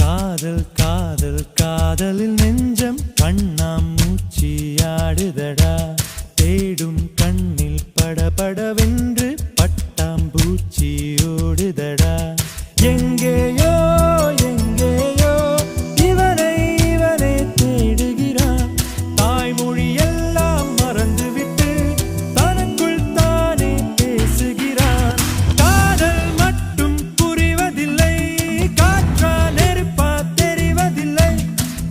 காதல் காதல் காதலில் நெஞ்சம் கண்ணாம் மூச்சியாடுதடா தேடும் கண்ணில் படபடவென்று பட்டாம்பூச்சி ஓடுதடா எங்கேயோ எங்கேயோ இவனை இவனே தேடுகிறான் தாய்மொழி எல்லாம் மறந்துவிட்டு தனக்குள் தானே பேசுகிறான் காதல் மட்டும் புரிவதில்லை காற்றா நெருப்பா தெரிவதில்லை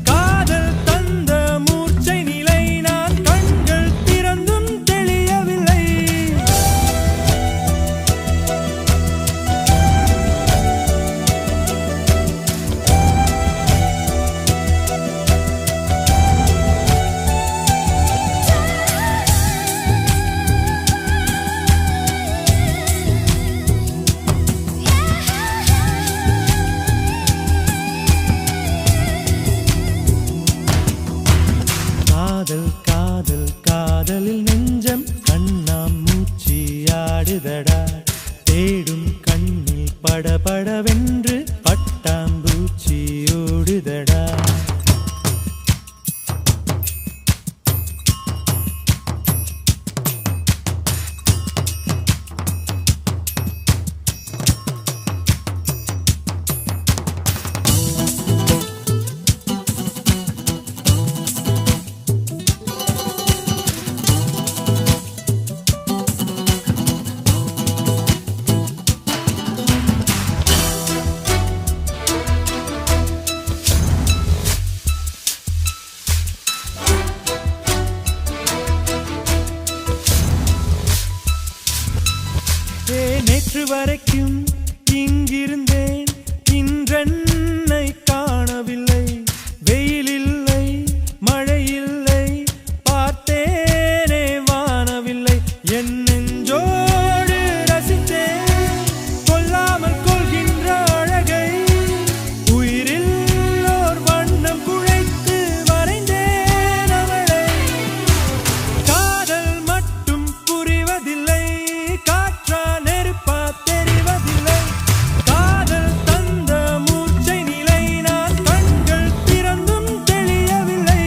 காதல் தந்த மூர்ச்சை நிலை நான் கண்கள் திறந்தும் தெளியவில்லை காதல் காதல் காதலில் நெஞ்சம் கண்ணாம் மூச்சியாடுதடா தேடும் கண்ணில் படபடவென்று பட்டாம்பூச்சி ஓடுதடா நேற்று வரைக்கும் இங்கிருந்தேன் இன்றென்னை காணவில்லை வெயில் இல்லை மழை இல்லை பார்த்தேனே வானவில்லை என் நெஞ்சோடு ரசித்தேன் கொல்லாமல் கொள்கின்ற அழகை உயிரில் ஓர் வண்ணம் குழைத்து வரைந்தேன் அவளை காதல் மட்டும் புரிவதில்லை காற்றா நெருப்பா தெரிவதில்லை காதல் தந்த மூர்ச்சை நிலை நான் கண்கள் திறந்தும் தெளியவில்லை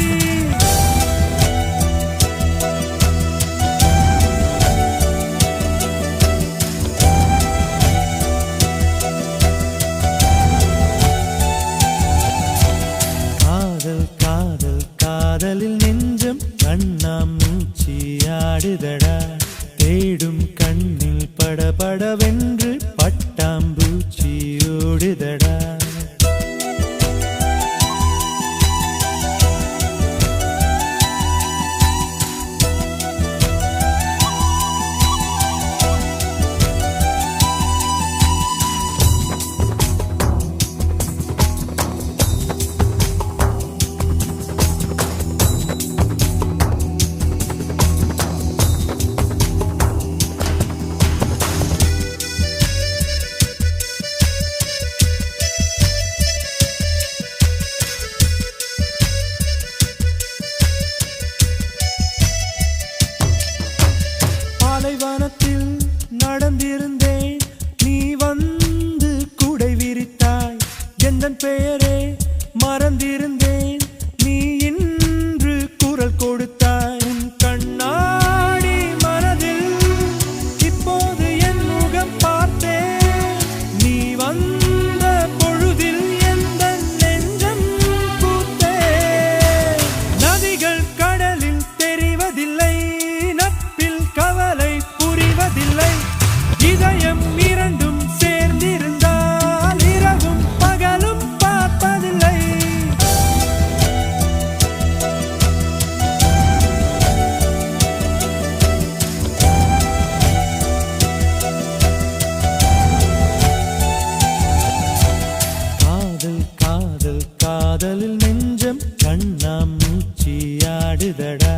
காதல் காதல் காதலில் நெஞ்சம் கண்ணாம் மூச்சியாடுதடா தேடும் கண்ணில் படபடவென்று பட்டாம்பூச்சி ஓடுதடா பாலைவனத்தில் நடந்திருந்தேன் நீ வந்து குடை விரித்தாய் எந்தன் பெயரே மறந்திருந்தேன் நீ இன்று குரல் கொடுத்தாய் உன் கண்ணாடி மனதில் இப்போது என் முகம் பார்த்தேன் நீ வந்த பொழுதில் எந்தன் நெஞ்சம் பூத்தேன் நதிகள் கடலில் தெரிவதில்லை நட்பில் கவலை புரிவதில்லை இதயம் இரண்டும் சேர்ந்திருந்தால் இரவும் பகலும் பார்ப்பதில்லை காதல் காதல் காதலில் நெஞ்சம் கண்ணாம் மூச்சியாடுதடா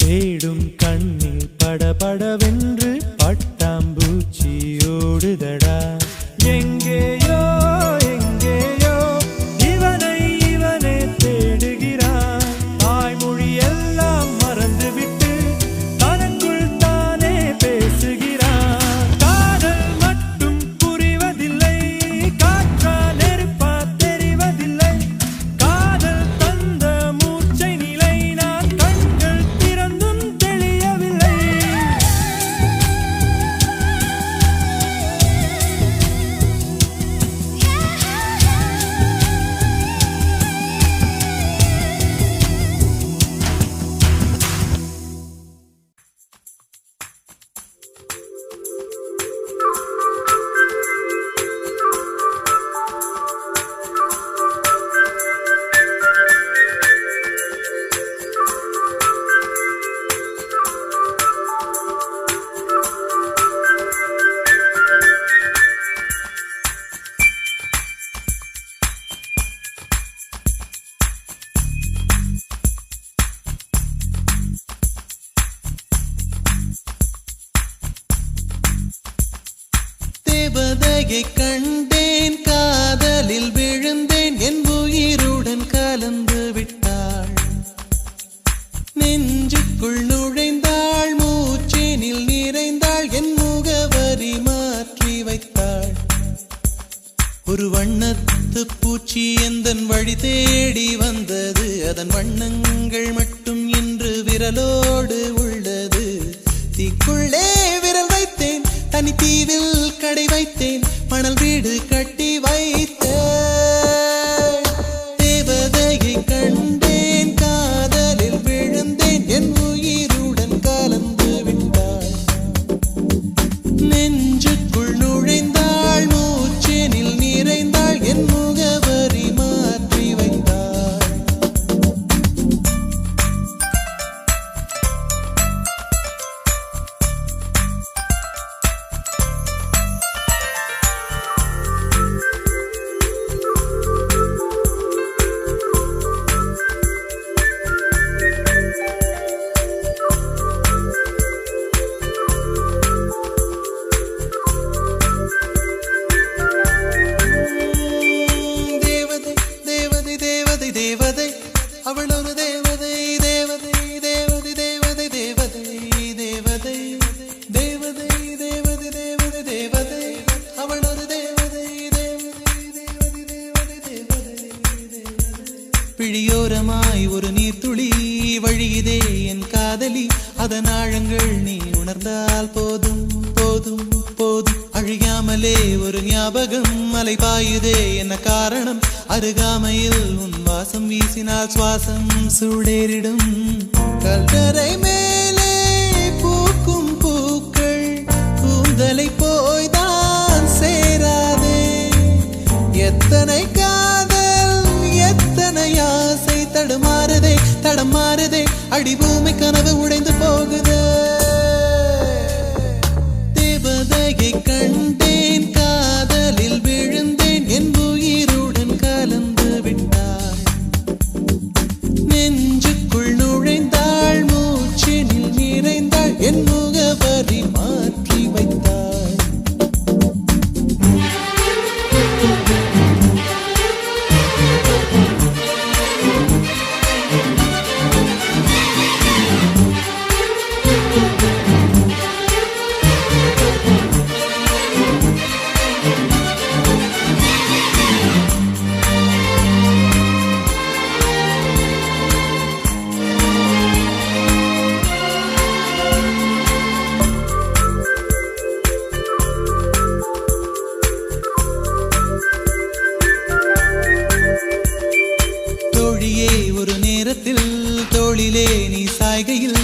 தேடும் கண்ணில் படபடவென்று பட்டாம்பூச்சி ஓடுதடா எங்கேயோ எங்கேயோ இவனை இவனே தேடுகிறான் தாய்மொழி எல்லாம் மறந்துவிட்டு தனக்குள் தானே பேசுகிறான் காதல் மட்டும் புரிவதில்லை காற்றா நெருப்பா தெரிவதில்லை தேவதையை கண்டேன் காதலில் விழுந்தேன் என் உயிருடன் கலந்து விட்டாள் நெஞ்சுக்குள் நுழைந்தாள் மூச்சேனில் நிறைந்தாள் என் முகவரி மாற்றி வைத்தாள் ஒரு வண்ணத்து பூச்சி எந்தன் வழி தேடி வந்தது அதன் வண்ணங்கள் மட்டும் இன்று விரலோடு உள்ளது தீக்குள்ளே விரல் வைத்தேன் தனி தீவில் கடை வைத்தேன் மணல் வீடு கட்டி வைத்தேன் தேவதையை கண்டேன் காதலில் விழுந்தேன் என் உயிருடன் கலந்து விட்டாள் நெஞ்சுக்குள் நுழைந்தாள் மூச்சேனில் நிறைந்தாள் என் முகவரி மாற்றி வைத்தாள் தேவதை அவள் ஒரு தேவதை தேவதை தேவதை தேவதை தேவதை தேவதை தேவதை தேவதை தேவதை தேவதை அவள் ஒரு தேவதை தேவதை தேவதை தேவதை பிழியோரமாய் ஒரு நீர்த்துளி வழியுதே என் காதலி அதன் ஆழங்கள் நீ உணர்ந்தால் போதும் போதும் போதும் அழியாமலே ஒரு ஞாபகம் மலை பாயுதே என்ன காரணம் அருகாமையில் உன் வாசம் வீசினால் சுவாசம் சூடேறிடும் கல்கரை மேலே பூக்கும் பூக்கள் கூந்தலை போய்தான் சேராதே எத்தனை காதல் எத்தனை ஆசை தடுமாறுதே தடமாறுதே அடிபூமி கனவு உடைந்து போகுதே தேவதையை கண்டேன் காதலில் விழுந்தேன் என் உயிருடன் கலந்து விட்டாள் நெஞ்சுக்குள் நுழைந்தாள் மூச்சினில் நிறைந்தாள் என் முகவரி மாற்றி வைத்தாள் ஒரு நேரத்தில் தோளிலே நீ சாய்கையில்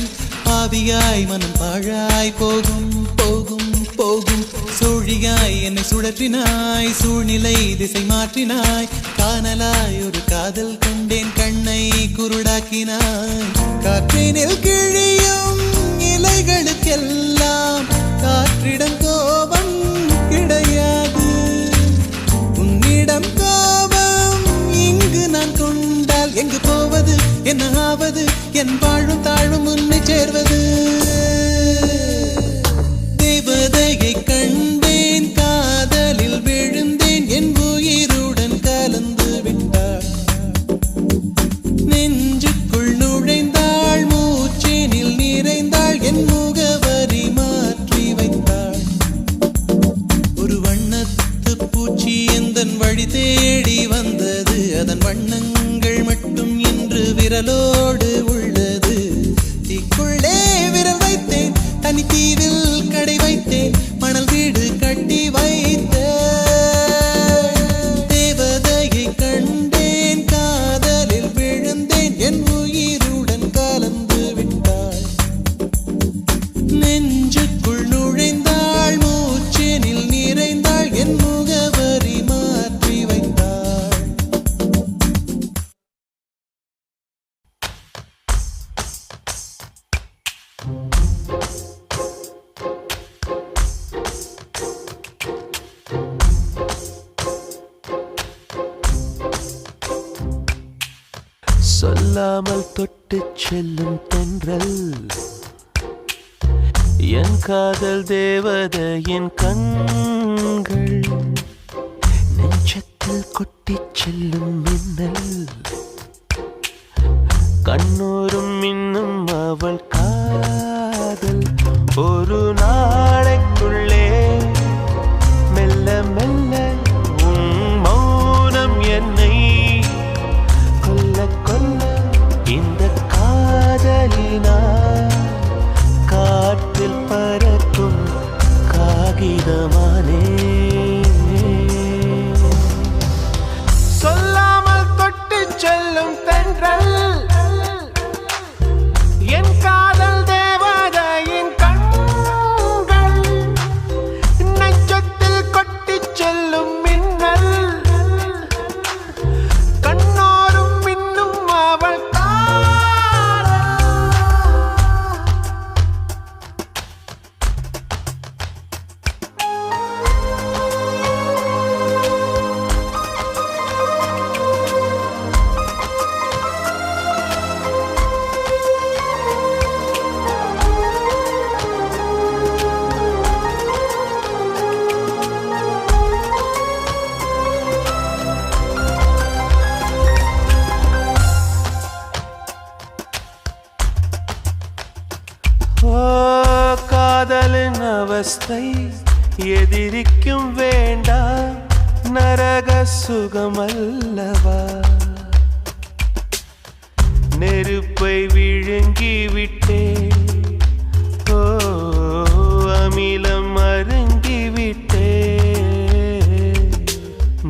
ஆவியாய் மனம் பாழாய் போகும் போகும் போகும் சூழியாய் என்னை சுழற்றினாய் சூழ்நிலை திசை மாற்றினாய் காணலாய் ஒரு காதல் கொண்டேன் கண்ணை குருடாக்கினாய் காற்றினில் கிழியும் இலைகளுக்கெல்லாம் காற்றிடம் கோபம் கிடையாது உன்னிடம் கோபம் இங்கு நான் கொண்டால் எங்கு போவது என்ன ஆவது என் வாழும் தாழும் உன்னை சேர்வது தேவதையை கண்டேன் காதலில் விழுந்தேன் என் உயிருடன் கலந்து விட்டாள் நெஞ்சுக்குள் நுழைந்தாள் மூச்சேனில் நிறைந்தாள் என் முகவரி மாற்றி வைத்தாள் ஒரு வண்ணத்து பூச்சி எந்தன் வழி தேடி வந்தது அதன் வண்ணங்கள் மட்டும் இன்று விரலோடு உள்ளது தீக்குள்ளே விரல் வைத்தேன் தனி தீவில் கடை வைத்தேன் மணல் வீடு கட்டி வைத்தேன் தேவதையை கண்டேன் காதலில் விழுந்தேன் என் உயிருடன் கலந்து விட்டாள் நெஞ்சுக்குள் நுழைந்தாள் மூச்சேனில் நிறைந்தாள் என் முகவரி மாற்றி வைத்தாள் சொல்லாமல் தொட்டுச் செல்லும் தென்றல் என் காதல் தேவதையின் கண்கள் நெஞ்சத்தில் கொட்டிச் செல்லும் மின்னல் கண்ணோரும் இன்னும் அவள் காதல் ஒரு நாளைக்குள்ளே மெல்ல மெல்ல உன் மௌனம் என்னை கொல்ல கொல்ல இந்த காதலினால் காற்றில் பறக்கும் காகிதமானே சொல்லாமல் தொட்டு செல்லும் தென்றல் என் காதல் தேவதையின் கண்கள் நெஞ்சத்தில் கொட்டிச் செல்லும் மின்னல் கண்ணோரும் மின்னும் அவள் காதலின் அவஸ்தை எதிரிக்கும் வேண்டாம் நரக சுகமல்லவா நெருப்பை விழுங்கி விட்டே அமிலம் அருங்கி விட்டே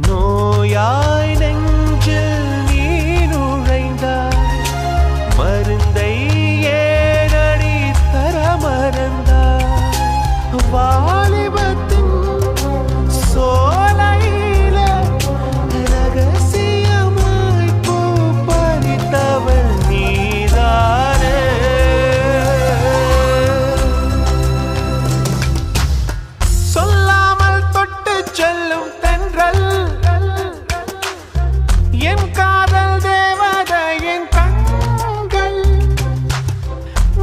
நோயாய் நெஞ்சில் நீ நுழைந்தாய் மருந்தை வாலிபத்தின் சோலையில ரகசியமாய் பூ பறித்தவள் நீதானே சொல்லாமல் தொட்டு செல்லும் தென்றல் என் காதல் தேவதையின் கண்கள்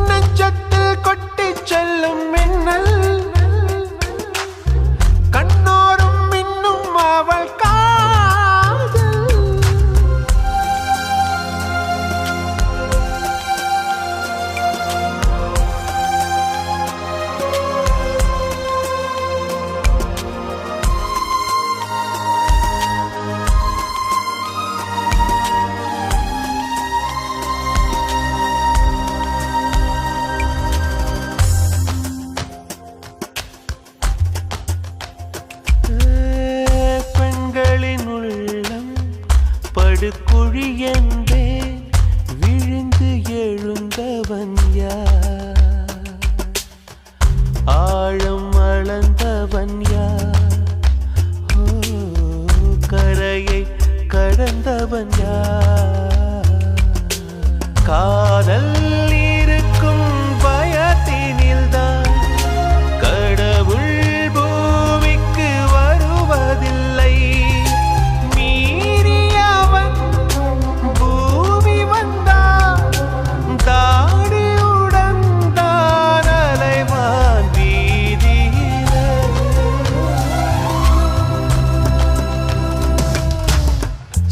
நெஞ்சத்தில் கொட்டிச் செல்லும் மின்னல் கண்ணோரும் மின்னும் அவள் காதல் படுகுழி என்றே விழுந்து எழுந்தவன் யார் ஆழம் அளந்தவன் யார் கரையை கடந்தவன் யார் காதல் இருக்கும் பயத்தினில்தான் கடவுள் பூமிக்கு வருவதில்லை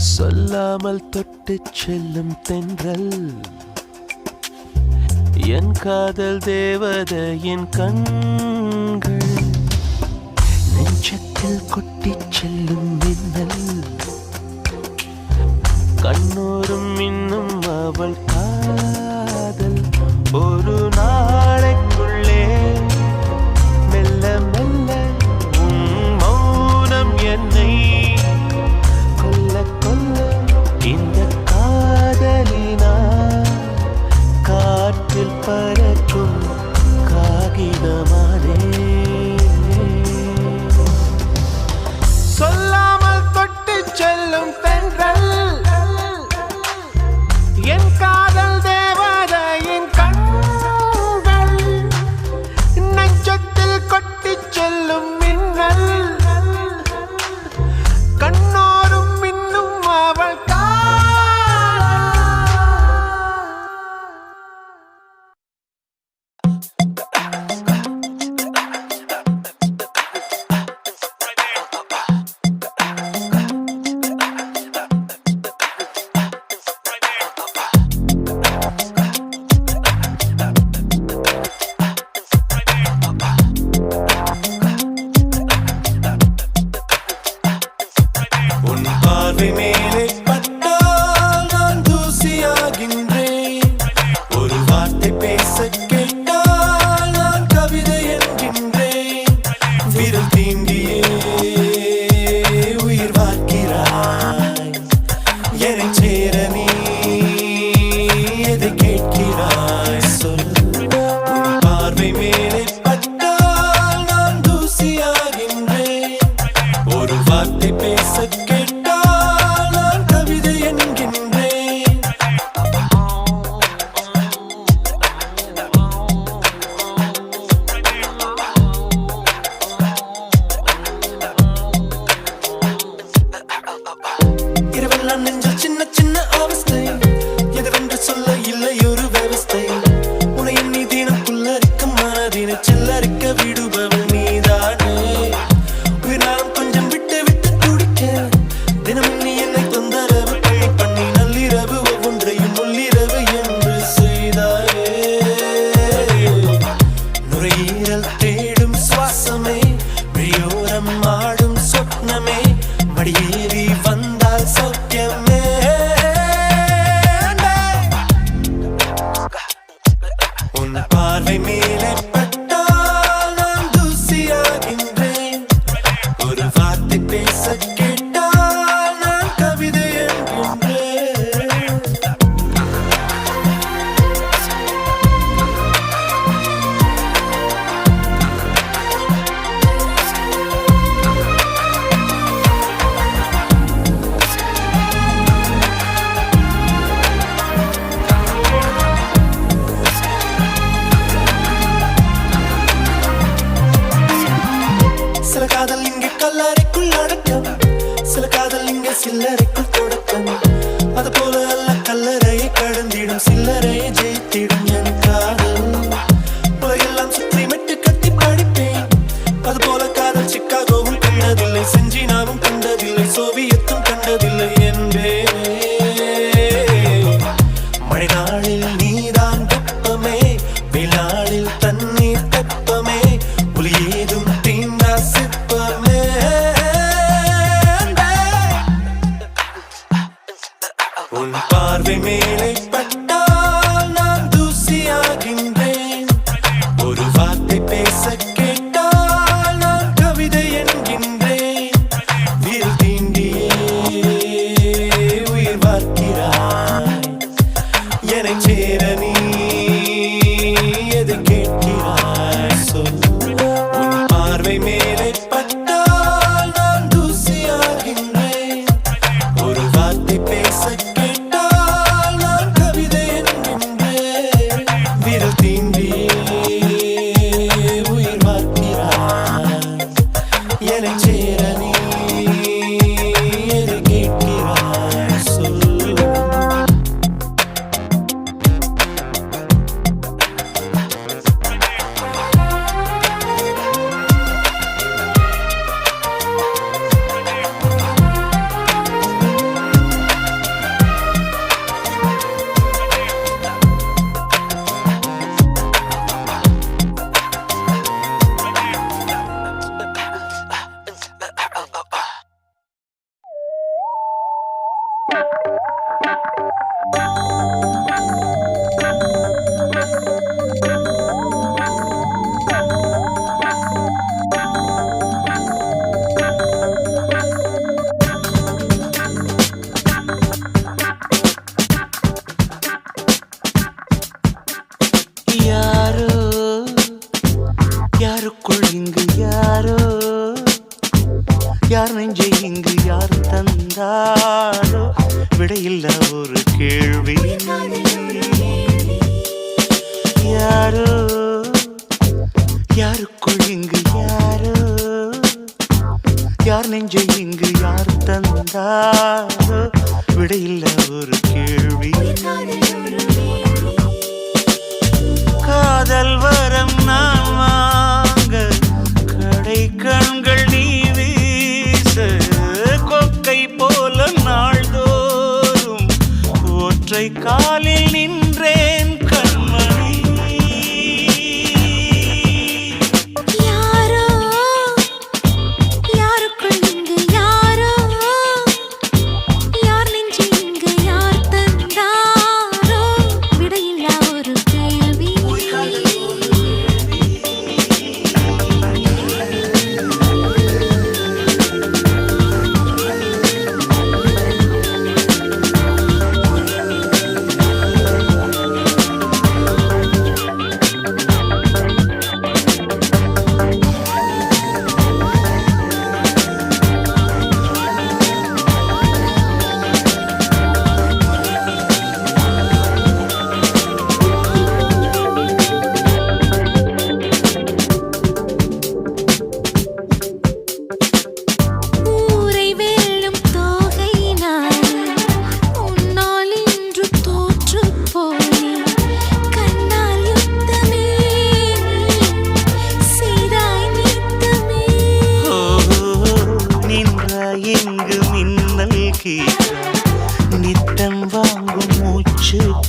சொல்லாமல் தொட்டுச் செல்லும் தென்றல் என் காதல் தேவதையின் கண்கள் நெஞ்சத்தில் கொட்டிச் செல்லும் மின்னல் கண்ணோரும் இன்னும் அவள் காதல் ஒரு நாளைக்குள்ளே மெல்ல மெல்ல உன் மௌனம் என்னை இந்த காதலினால் காற்றில் பறக்கும் காகிதமானே சொல்லாமல் தொட்டு செல்லும் தென்றல் என் காதல் தேவதையின் கண்கள் அவஸ்தை எதுவென்று சொல்ல இல்லை ஒரு விவஸ்தை உன்னை எண்ணி தினம் புல்லரிக்கும் மனதினை செல்லரிக்க விடுபவள் நீதானே உயிராலும் கொஞ்சம் விட்டு விட்டு துடிக்க தினம் நீ என்னை தொந்தரவு பழி பண்ணி நள்ளிரவு ஒவ்வொன்றையும் முள்ளிரவு என்று செய்தாயே நுரையீரல் தேடும் சுவாசமே விழியோரம் ஆடும் சொப்னமே மடியேறி வந்தால் சௌக்கியமே உன் பார்வை மேலே பட்டால் நான் தூசியாகின்றேன் ஒரு வார்த்தை பேச கேட்டால் நான் கவிதை என்கின்றேன் சில காதல் இங்கே கல்லறைக்குள் அடக்கம் சில காதல் இங்கே சில்லறைக்குள் தொடக்கம் அது போல அல்ல கல்லறையை கடந்திடும் சில்லறையை ஜெயித்திடும் என் காதல் உலகெல்லாம் சுற்றி மெட்டு கட்டி படிப்பேன் அது போல காதல் சிக்காகோவும் கண்டதில்லை செஞ்சினாவும் கண்டதில்லை சோவியத்தும் கண்டதில்லை என்பேனே மழை நாளில் நீதான் வெப்பமே வெயிலாளில் தண்ணீர் தெப்பமே ஒலி ஏதும் தீண்டா சிற்பமே உன் பார்வை மேலே பட்டால் நான் தூசியாகின்றேன் ஒரு வார்த்தை பேச கேட்டால் நான் கவிதை என்கின்றேன் வீல் தீண்டியே உயிர் பார்க்கிறாய் என்னை சேர நீ எது கேட்கிறாய் சொல் உன் பார்வை மேலே பட்டால் நான் தூசியாகின்றேன் ஒரு வார்த்தை பேச கேட்டால் நான் கவிதை என்கின்றேன் விரல் தீண்டியே உயிர் பார்க்கிறாய் என்னை சேர நீ எது கேட்கிறாய் சொல் யாரோ யாருக்குள் இங்கு யாரோ யார் நெஞ்சை இங்கு யார் தந்தாரோ விடையில்ல ஒரு கேள்வி யாரோ யாருக்குள் இங்கு யாரோ யார் நெஞ்சை இங்கு யார் தந்தாரோ விடையில்ல ஒரு கேள்வி காதல் வரம் நான் வாங்க கடை கண்கள் நீ வீச கொக்கை போல நாள்தோறும் ஒற்றை காலில் நின்றேன் கண்மணி யாரோ யாருக்குள் இங்கு யாரோ யார் நெஞ்சு இங்கு யார் தந்தாரோ விடையில்லா ஒரு கேள்வி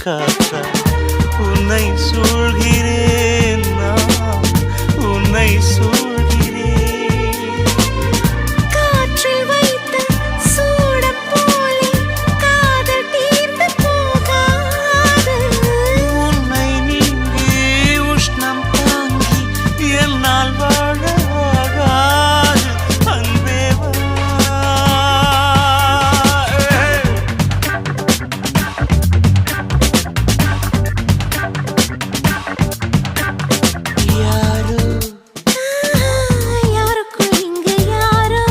காத்தா உன்னை சூழ்கிறேன் நான் உன்னை சூழ்கிறேன் காற்றில் வைத்த சூடம் போலே காதல் தீர்ந்து போகாது உன்னை நீங்கி உஷ்ணம் தாங்கி என்னால் வாழ ஆகாது அன்பே வா. யாரோ யாருக்குள் இங்கு யாரோ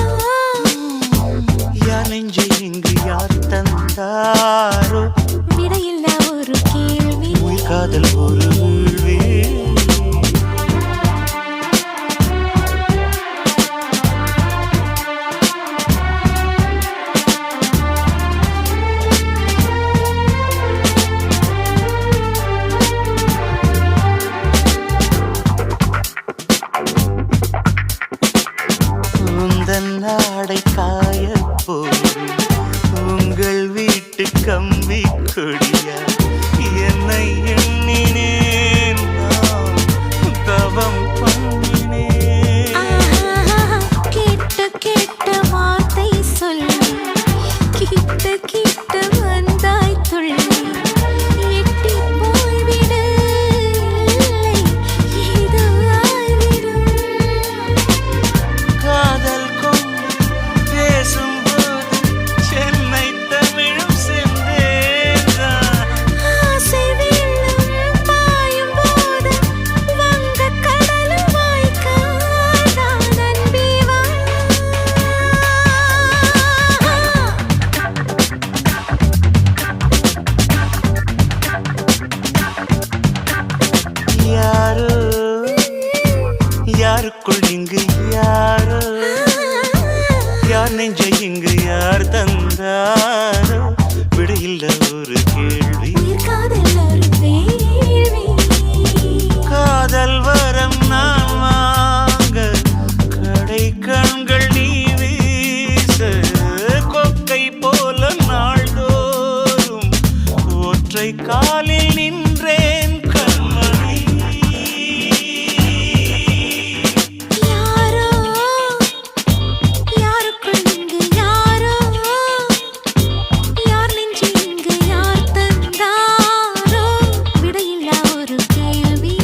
யார் நெஞ்சை இங்கு யார் தந்தாரோ விடையில்லா ஒரு கேள்வி உயிர் காதல் ஒரு வீழ்வே உந்தன் நாடை காயப் போகும் உங்கள் வீட்டு கம்பி கொடியா என்னை எண்ணினேன் நான் தவம் பண்ணினேன் ஆஹா, கேட்ட கேட்ட வார்த்தை சொல்லி கிட்ட கிட்ட வந்தாய் துள்ளி எட்டி போய்விடு இல்லை ஏதோ ஆய்விடும் காதல் கொண்டு பேசும்போது சென்னை தமிழும் சென்றேன் ஆசை வெள்ளம் பாயும் போது வங்கக் கடலும் வாய்க்காதான் அன்பே வா யாரோ யாருக்குள் இங்கு யாரோ யார் நெஞ்சை இங்கு யார் தந்தாரோ விடையில்ல ஒரு கேள்வி உயிர் காதல் ஒரு வேள்வி காதல் வரம் நான் வாங்க கடை கண்கள் நீ வீச கொக்கை போல நாள்தோறும் ஒற்றை காலில் நின்றேன் கண்மணி யாரோ யாருக்குள் இங்கு யாரோ யார் நெஞ்சு இங்கு யார் தந்தாரோ விடையில்லா ஒரு கேள்வி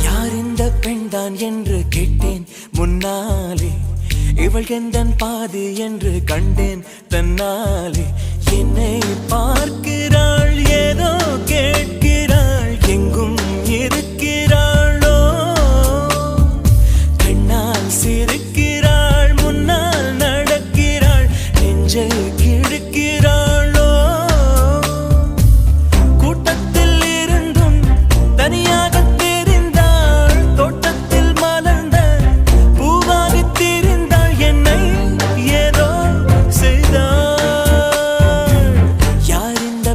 யார் இந்த பெண்தான் என்று கேட்டேன் முன்னாலே இவள் எந்தன் பாதி என்று கண்டேன் தன்னாலே என்னை பார்க்கிறாள் ஏதோ கேட்கிறாள் எங்கும் இருக்கிறாளோ கண்ணால் சிரிக்கிறாள் முன்னால் நடக்கிறாள் நெஞ்சை கிழக்கிறாளோ கூட்டத்தில் இருந்தும் தனியாக தெரிந்தாள் தோட்டத்தில் மலர்ந்த பூவாக தெரிந்தாள் என்னை ஏதோ செய்தாள் யார் இந்த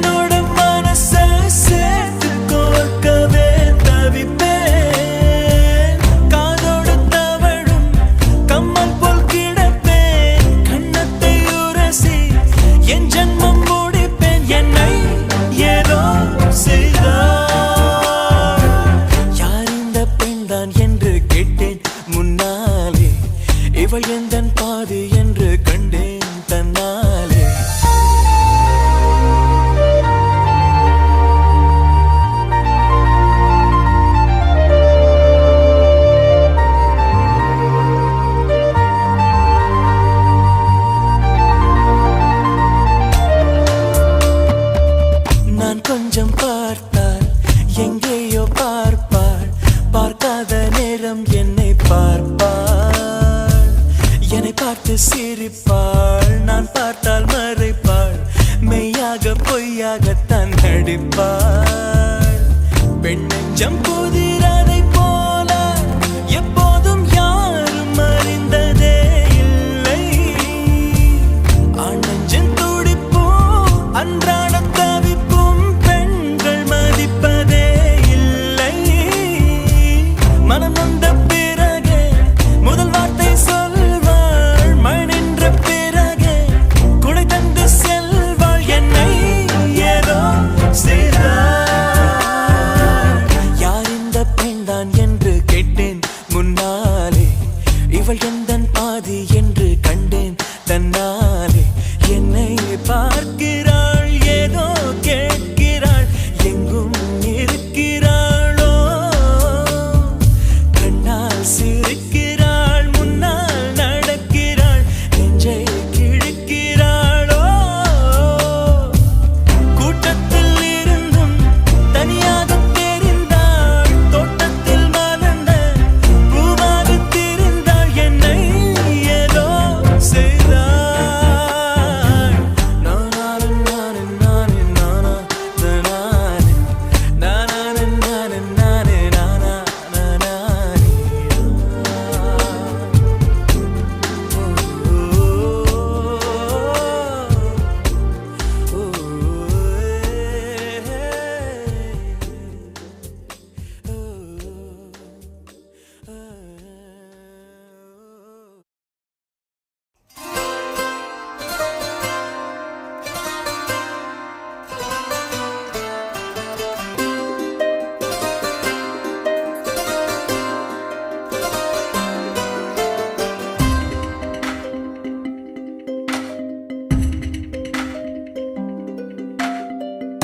என்னோட மனச சேர்த்து கோர்க்கவே தவிப்பேன். காதோடு தவழும் கம்மல் போல் கிடப்பேன். கண்ணத்தை உரசி என் ஜன்மம் முடிப்பேன். என்னை ஏதோ செய்தார். யார் இந்த பெண்தான் என்று கேட்டேன் முன்னாலே. இவள் எந்தன் பாதி என்று கண்டேன் தன்னாலே. நான் கொஞ்சம் பார்த்தால் எங்கேயோ பார்ப்பாள். பார்க்காத நேரம் என்னை பார்ப்பாள். என்னை பார்த்து சிரிப்பாள். நான் பார்த்தால் மறைப்பாள். மெய்யாக பொய்யாகத்தான் நடிப்பாள். பெண் நெஞ்சம் புதிரதை போல எப்போதும் யாரும் அறிந்ததே இல்லை. ஆண் நெஞ்சின் துடிப்பும் அன்றாட தவிப்பும் பெண்கள் மதிப்பதே இல்லை. மனம் நொந்த பிறகு முதல் வார்த்தை சொல்வாள். மழை நின்ற பிறகு குடை தந்து செல்வாள். என்னை ஏதோ செய்தாள். யார் இந்த பெண்தான் என்று கேட்டேன் முன்னாலே. இவள் எந்தன் பாதி என்று கண்டேன் தன்னாலே. என்னை பார்க்கிறாள், ஏதோ கேட்கிறாள். எங்கும் இருக்கிறாளோ. கண்ணால் சிரிக்கிறாள், முன்னால் நடக்கிறாள். நெஞ்சை கிழிக்கிறாளோ. கூட்டத்தில் இருந்தும் தனியாக தெரிந்தாள். தோட்டத்தில் மலர்ந்த பூவாக திரிந்தாள். என்னை ஏதோ செய்தாள். நானான நானே நானே நானா நானே நானான நானே நானே நானா நானே.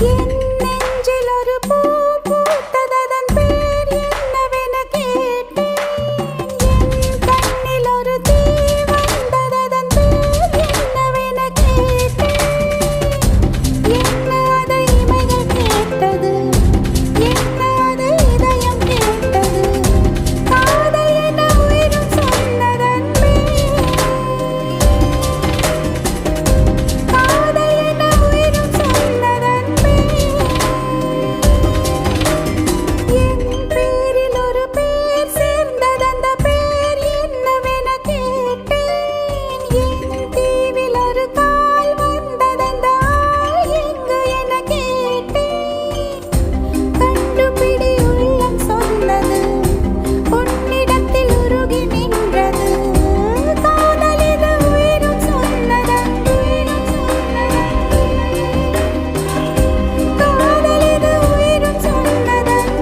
என் நெஞ்சில் ஒரு பூ பூத்ததன் பேர் என்னவென கேட்டேன். என் கண்ணில் ஒரு தீ வந்ததன் பேர் என்னவென கேட்டேன். என்ன அதை இமைகள் கேட்டது, என்ன அதை இதயம் கேட்டது. காதல் என உயிரும் சொன்னதன் காதல் என உயிரும் சொன்னதன் என் பேரில் ஒரு பேர் சேர்ந்ததந்த பேர் என்னவென கேட்டேன். என் தீவில் ஒரு கால் வந்ததந்த ஆள் எங்கு என கேட்டேன். கண்டுபிடி உள்ளம் சொன்னது, உன்னிடத்தில் உருகி நின்றது. காதல் இது உயிரும் சொன்னதன் காதல் இது உயிரும் சொன்னதன்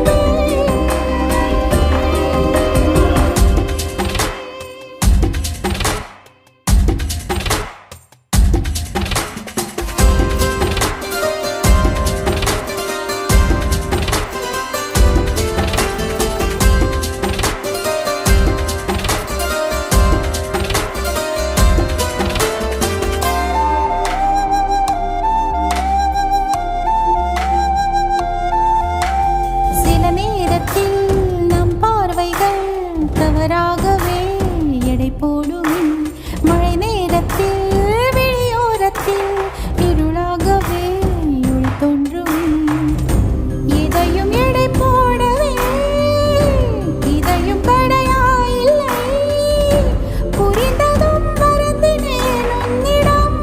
சில நேரத்தில் நம் பார்வைகள் தவறாகவே எடை போடும். மழை நேரத்தில் விழியோரத்தில் இருளாகவே ஒளி தோன்றும். இதையும் எடை போடவே இதையும் தடையாயில்லை. புரிந்ததும் வருந்தினேன் உன்னிடம்.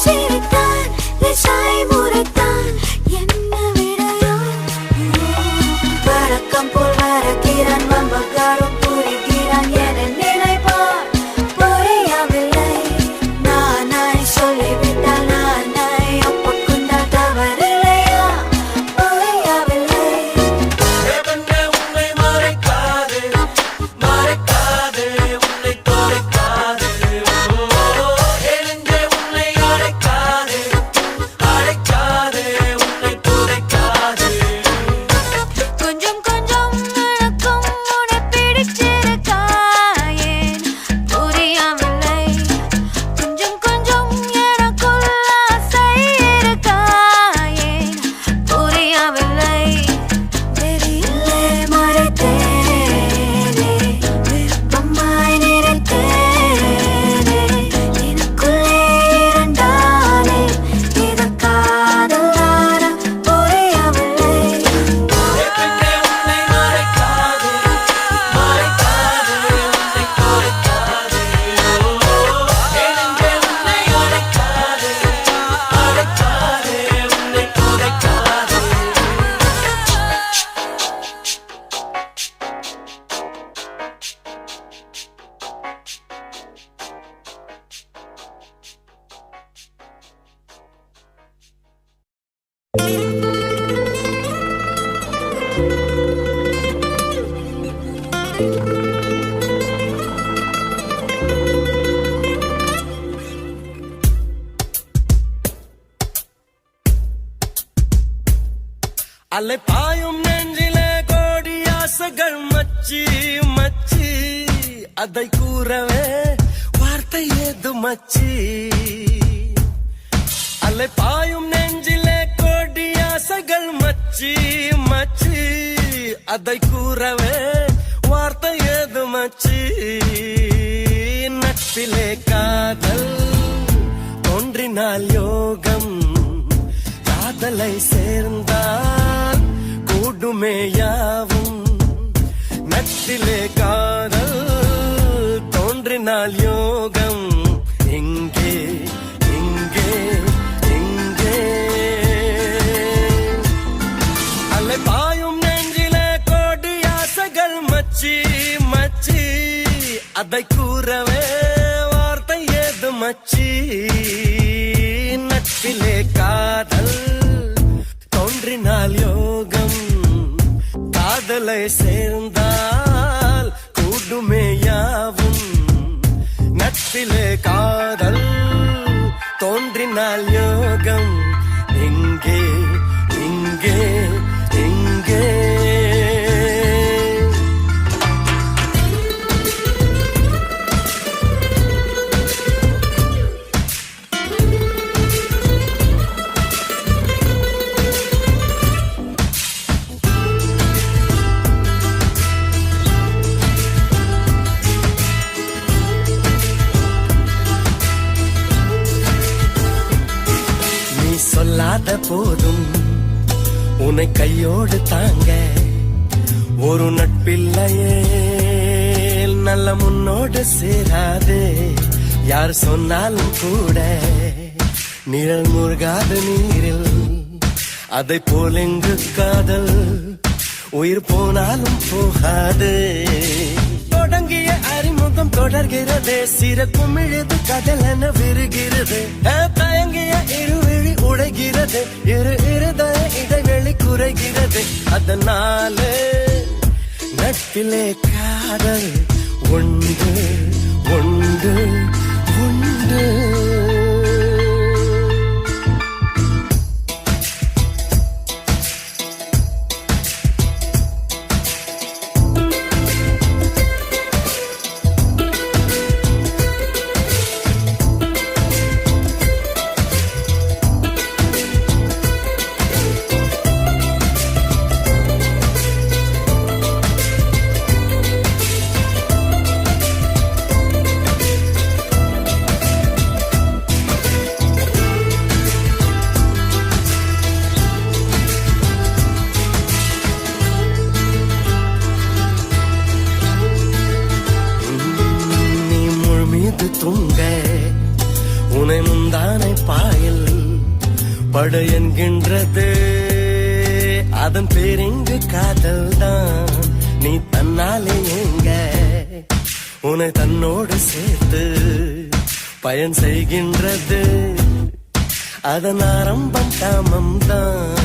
சிரித்தான் லேசாய் முறைத்தான் என்ன விடையோ வழக்கம் போல் வரக்கிறான் வம்பக்காரும் புரிகிறான் என நினைப்பான் புரியவில்லை நானாய் சொல்லிவிட்டால் நானாய் ஒப்புக்கொண்டால் தவறில்லையா புரியவில்லை உன்னை மறைக்காது மறைக்காது உன்னை தொலைக்காது எழுந்தே உன்னை அழைக்காது அழைக்காது உன்னை துடைக்காது கொஞ்சம் கொஞ்சம் எனக்கும் உன்னை பிடிச்சிருக்கா ஏன் புரியவில்லை கொஞ்சம் கொஞ்சம் எனக்குள்ள ஆசை இருக்கா ஏன் புரியவில்லை தெரியலே மறைத்தேனே விருப்பமாய் நிறைத்தேனே எனக்குள்ளே இரண்டானே இது காதல் தானா புரியவில்லை உன்னை மறைக்காது மறைக்காது உன்னை தொலைக்காது எழுந்தே உன்னை அழைக்காது அழைக்காது உன்னை துடைக்காது அலை பாயும் நெஞ்சிலே கோடி ஆசைகள் மச்சி மச்சி அதை கூறவே வார்த்தை ஏது மச்சி அலை பாயும் நெஞ்சிலே கோடி ஆசைகள் மச்சி மச்சி அதை கூறவே வார்த்தை ஏது மச்சி நட்பிலே காதல் தோன்றினால் யோகம் காதலை சேர்ந்தால் கூடுமே யாவும் நட்பிலே காதல் தோன்றினால் யோகம் எங்கே எங்கே எங்கே அலை பாயும் நெஞ்சிலே கோடி ஆசைகள் மச்சி மச்சி அதை கூறவே வார்த்தை ஏது மச்சி நட்பிலே காதல் தோன்றினால் யோகம் காதலை சேர்ந்தால் கூடுமே யாவும் நட்பிலே காதல் தோன்றினால் யோகம் எங்கே எங்கே எங்கே நீ சொல்லாத போதும் உன்னை கையோடு தாங்க ஒரு நட்பில்லையே நல்ல முன்னோடு சேராது யார் சொன்னாலும் கூட நிழல் முருகாத நீரில் அதை போல் எங்கு காதல் உயிர் போனாலும் போகாது தொடங்கிய அறிமுகம் தொடர்கிறது சிற குமிழது கடல் என விருகிறது தயங்கிய இருவிழி உடைகிறது இரு இருதய இடைவெளி குறைகிறது அதனாலே நட்பிலே காதல் உண்டு உண்டு உண்டு படை என்கின்றது அதன் பேரிங்கு காதல் தான். நீ தன்னாலே எங்க உன்னை தன்னோடு சேர்த்து பயன் செய்கின்றது அதன் ஆரம்பம் காமம் தான்.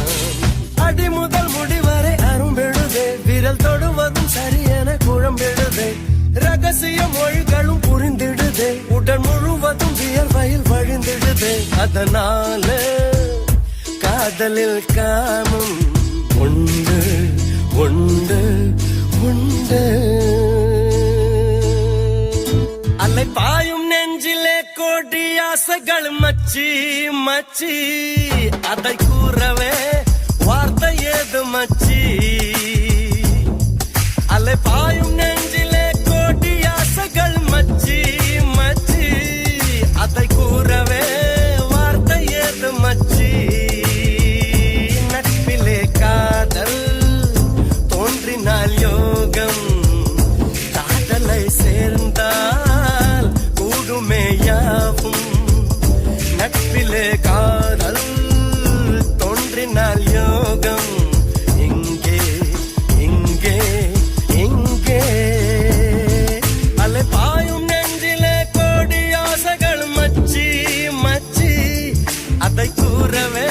அடி முதல் முடிவரை அரும்பெழுதே விரல் தொடுவதும் சரியென குழம்பெழுதே ரகசிய மொழிகளும் புரிந்திடுதே உடல் முழுவதும் வியர்வையில் வழிந்திடுதே. அதனால காதலில் காமம் உண்டு உண்டு உண்டு. அலை பாயும் நெஞ்சிலே கோடி ஆசைகள் மச்சி மச்சி அதை கூறவே வார்த்தை ஏது மச்சி. அலை பாயும் நெஞ்சிலே கோடி ஆசைகள் மச்சி மச்சி அதை கூறவே வார்த்தை ஏது மச்சி. நட்பிலே காதல் தோன்றினால் யோகம் காதலை சேர்ந்தால் கூடுமே யாவும். நட்பிலே காதல் தோன்றினால் யோகம் இங்கே இங்கே இங்கே. அலை பாயும் நெஞ்சிலே கோடி ஆசைகள் மச்சி மச்சி அதை கூறவே